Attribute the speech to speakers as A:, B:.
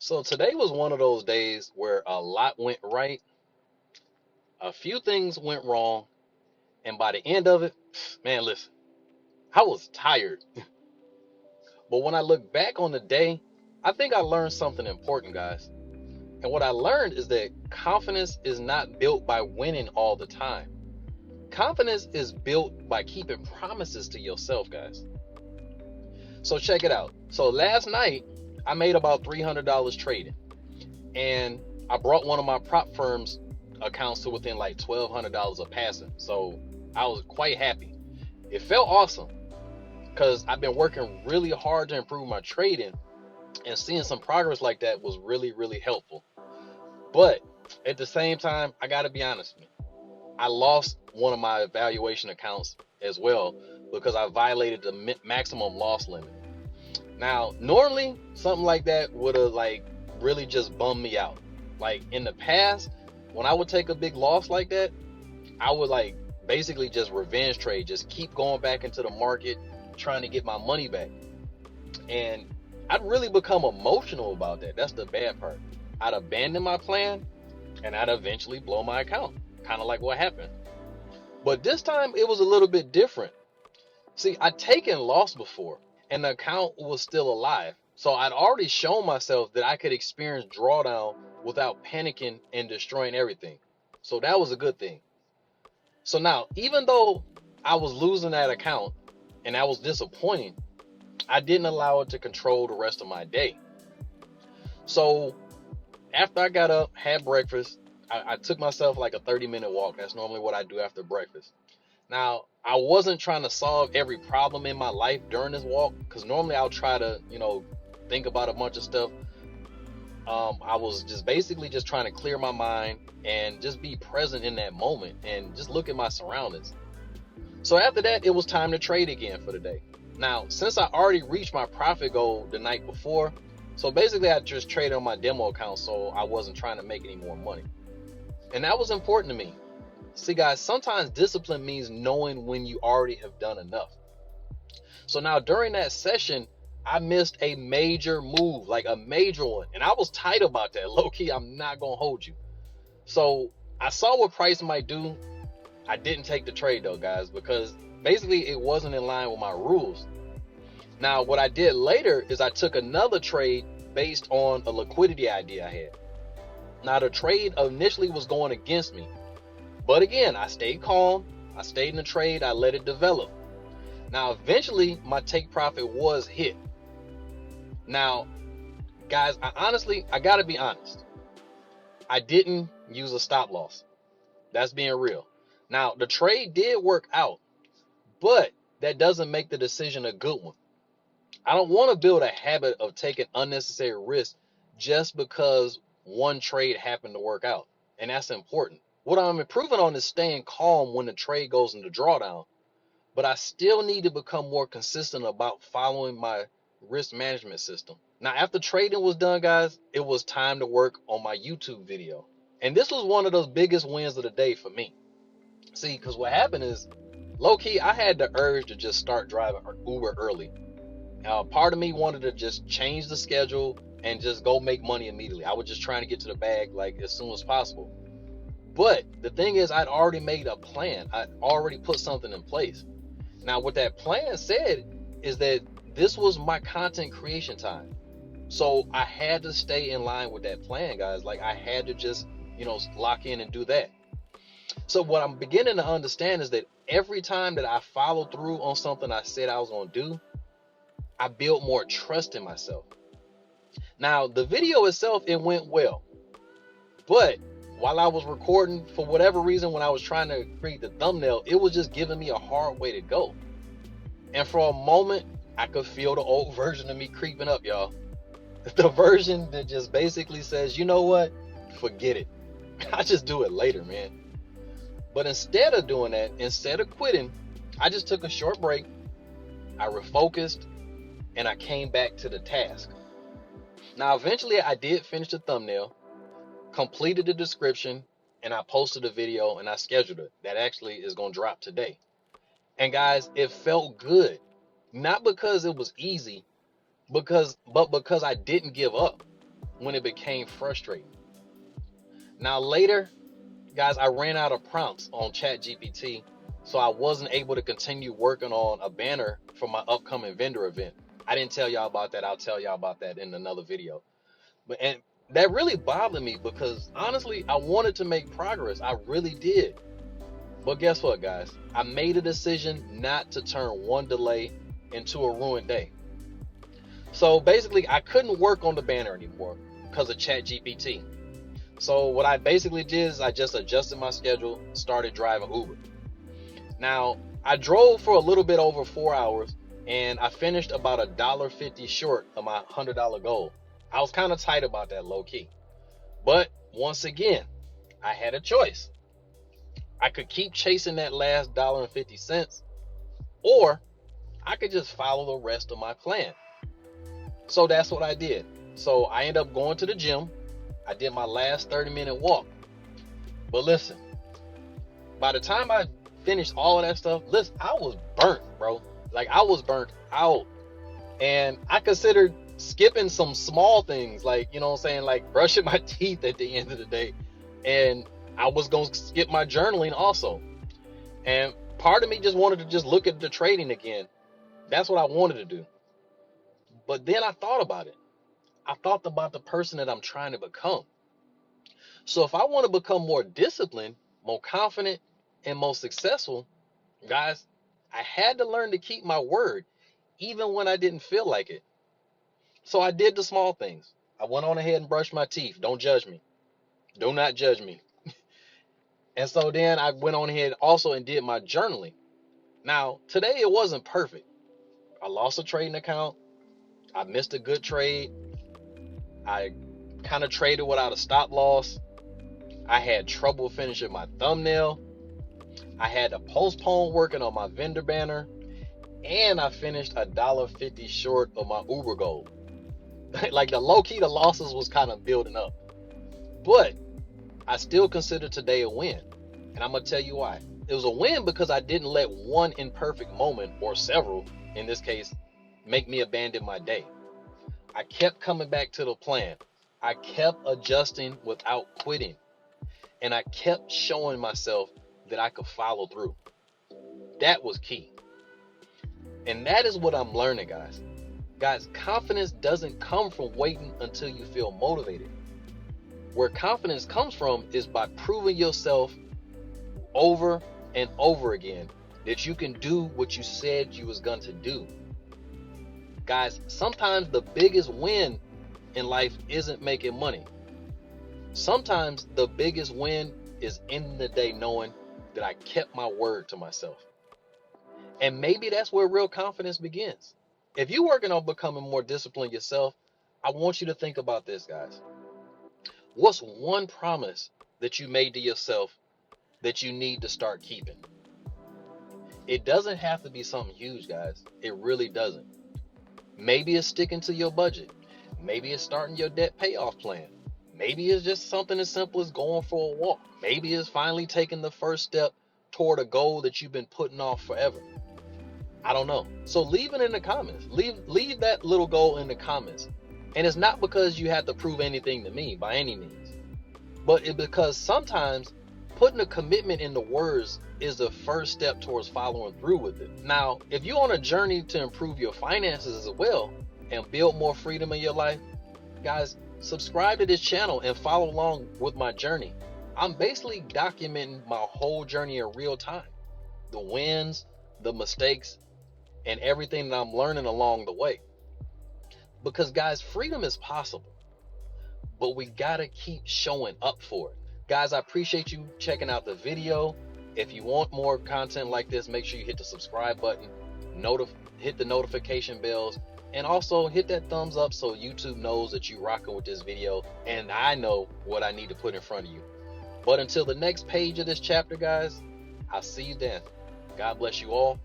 A: So today was one of those days where a lot went right, a few things went wrong, and by the end of it, man, listen, I was tired. But when I look back on the day, I think I learned something important, guys. And what I learned is that confidence is not built by winning all the time. Confidence is built by keeping promises to yourself, guys. So check it out. So last night, I made about $300 trading, and I brought one of my prop firms accounts to within like $1,200 of passing. So I was quite happy. It felt awesome because I've been working really hard to improve my trading, and seeing some progress like that was really, really helpful. But at the same time, I got to be honest with you. I lost one of my evaluation accounts as well because I violated the maximum loss limit. Now, normally something like that would have like really just bummed me out. Like in the past, when I would take a big loss like that, I would like basically just revenge trade, just keep going back into the market trying to get my money back. And I'd really become emotional about that. That's the bad part. I'd abandon my plan and I'd eventually blow my account, kind of like what happened. But this time it was a little bit different. See, I'd taken loss before and the account was still alive. So I'd already shown myself that I could experience drawdown without panicking and destroying everything. So that was a good thing. So now, even though I was losing that account and that was disappointing, I didn't allow it to control the rest of my day. So after I got up, had breakfast, I took myself like a 30-minute walk. That's normally what I do after breakfast. Now, I wasn't trying to solve every problem in my life during this walk because normally I'll try to, think about a bunch of stuff. I was just basically just trying to clear my mind and just be present in that moment and just look at my surroundings. So after that, it was time to trade again for the day. Now, since I already reached my profit goal the night before, so basically I just traded on my demo account, so I wasn't trying to make any more money. And that was important to me. See, guys, sometimes discipline means knowing when you already have done enough. So now during that session, I missed a major move, like a major one. And I was tight about that. Low key, I'm not going to hold you. So I saw what price might do. I didn't take the trade though, guys, because basically it wasn't in line with my rules. Now, what I did later is I took another trade based on a liquidity idea I had. Now, the trade initially was going against me. But again, I stayed calm. I stayed in the trade. I let it develop. Now, eventually, my take profit was hit. Now, guys, I got to be honest. I didn't use a stop loss. That's being real. Now, the trade did work out, but that doesn't make the decision a good one. I don't want to build a habit of taking unnecessary risks just because one trade happened to work out. And that's important. What I'm improving on is staying calm when the trade goes into drawdown, but I still need to become more consistent about following my risk management system. Now, after trading was done, guys, it was time to work on my YouTube video. And this was one of those biggest wins of the day for me. See, because what happened is, low key, I had the urge to just start driving Uber early. Part of me wanted to just change the schedule and just go make money immediately. I was just trying to get to the bag like as soon as possible. But the thing is, I'd already made a plan. I'd already put something in place. Now, what that plan said is that this was my content creation time. So I had to stay in line with that plan, guys. Like I had to just, lock in and do that. So what I'm beginning to understand is that every time that I follow through on something I said I was going to do, I built more trust in myself. Now, the video itself, it went well. But while I was recording, for whatever reason, when I was trying to create the thumbnail, it was just giving me a hard way to go. And for a moment, I could feel the old version of me creeping up, y'all. The version that just basically says, you know what? Forget it. I just do it later, man. But instead of doing that, instead of quitting, I just took a short break. I refocused and I came back to the task. Now, eventually I did finish the thumbnail, completed the description, and I posted a video and I scheduled it. That actually is going to drop today. And guys, it felt good. Not because it was easy, but because I didn't give up. when it became frustrating. Now later, guys, I ran out of prompts on ChatGPT, so I wasn't able to continue working on a banner for my upcoming vendor event. I didn't tell y'all about that. I'll tell y'all about that in another video. And that really bothered me because honestly, I wanted to make progress. I really did. But guess what, guys? I made a decision not to turn one delay into a ruined day. So basically, I couldn't work on the banner anymore because of ChatGPT. So what I basically did is I just adjusted my schedule, started driving Uber. Now, I drove for a little bit over 4 hours and I finished about $1.50 short of my $100 goal. I was kind of tight about that, low key. But once again, I had a choice. I could keep chasing that last $1.50, or I could just follow the rest of my plan. So that's what I did. So I ended up going to the gym. I did my last 30-minute walk. But listen, by the time I finished all of that stuff, listen, I was burnt, bro. Like, I was burnt out. And I considered skipping some small things, like, you know what I'm saying, like brushing my teeth at the end of the day. And I was going to skip my journaling also. And part of me just wanted to just look at the trading again. That's what I wanted to do. But then I thought about it. I thought about the person that I'm trying to become. So if I want to become more disciplined, more confident, and more successful, guys, I had to learn to keep my word, even when I didn't feel like it. So I did the small things. I went on ahead and brushed my teeth. Don't judge me. Do not judge me. And so then I went on ahead also and did my journaling. Now, today it wasn't perfect. I lost a trading account. I missed a good trade. I kind of traded without a stop loss. I had trouble finishing my thumbnail. I had to postpone working on my vendor banner. And I finished $1.50 short of my Uber goal. Like, the low key, the losses was kind of building up. But I still consider today a win. And I'm going to tell you why. It was a win because I didn't let one imperfect moment, or several in this case, make me abandon my day. I kept coming back to the plan. I kept adjusting without quitting. And I kept showing myself that I could follow through. That was key. And that is what I'm learning, guys. Guys, confidence doesn't come from waiting until you feel motivated. Where confidence comes from is by proving yourself over and over again that you can do what you said you was going to do. Guys, sometimes the biggest win in life isn't making money. Sometimes the biggest win is ending the day knowing that I kept my word to myself. And maybe that's where real confidence begins. If you're working on becoming more disciplined yourself, I want you to think about this, guys. What's one promise that you made to yourself that you need to start keeping? It doesn't have to be something huge, guys. It really doesn't. Maybe it's sticking to your budget. Maybe it's starting your debt payoff plan. Maybe it's just something as simple as going for a walk. Maybe it's finally taking the first step toward a goal that you've been putting off forever. I don't know. So leave it in the comments. Leave that little goal in the comments. And it's not because you have to prove anything to me by any means, but it's because sometimes putting a commitment in the words is the first step towards following through with it. Now, if you're on a journey to improve your finances as well and build more freedom in your life, guys, subscribe to this channel and follow along with my journey. I'm basically documenting my whole journey in real time. The wins, the mistakes, and everything that I'm learning along the way. Because, guys, freedom is possible, but we gotta keep showing up for it. Guys, I appreciate you checking out the video. If you want more content like this, make sure you hit the subscribe button, hit the notification bells, and also hit that thumbs up so YouTube knows that you're rocking with this video and I know what I need to put in front of you. But until the next page of this chapter, guys, I'll see you then. God bless you all.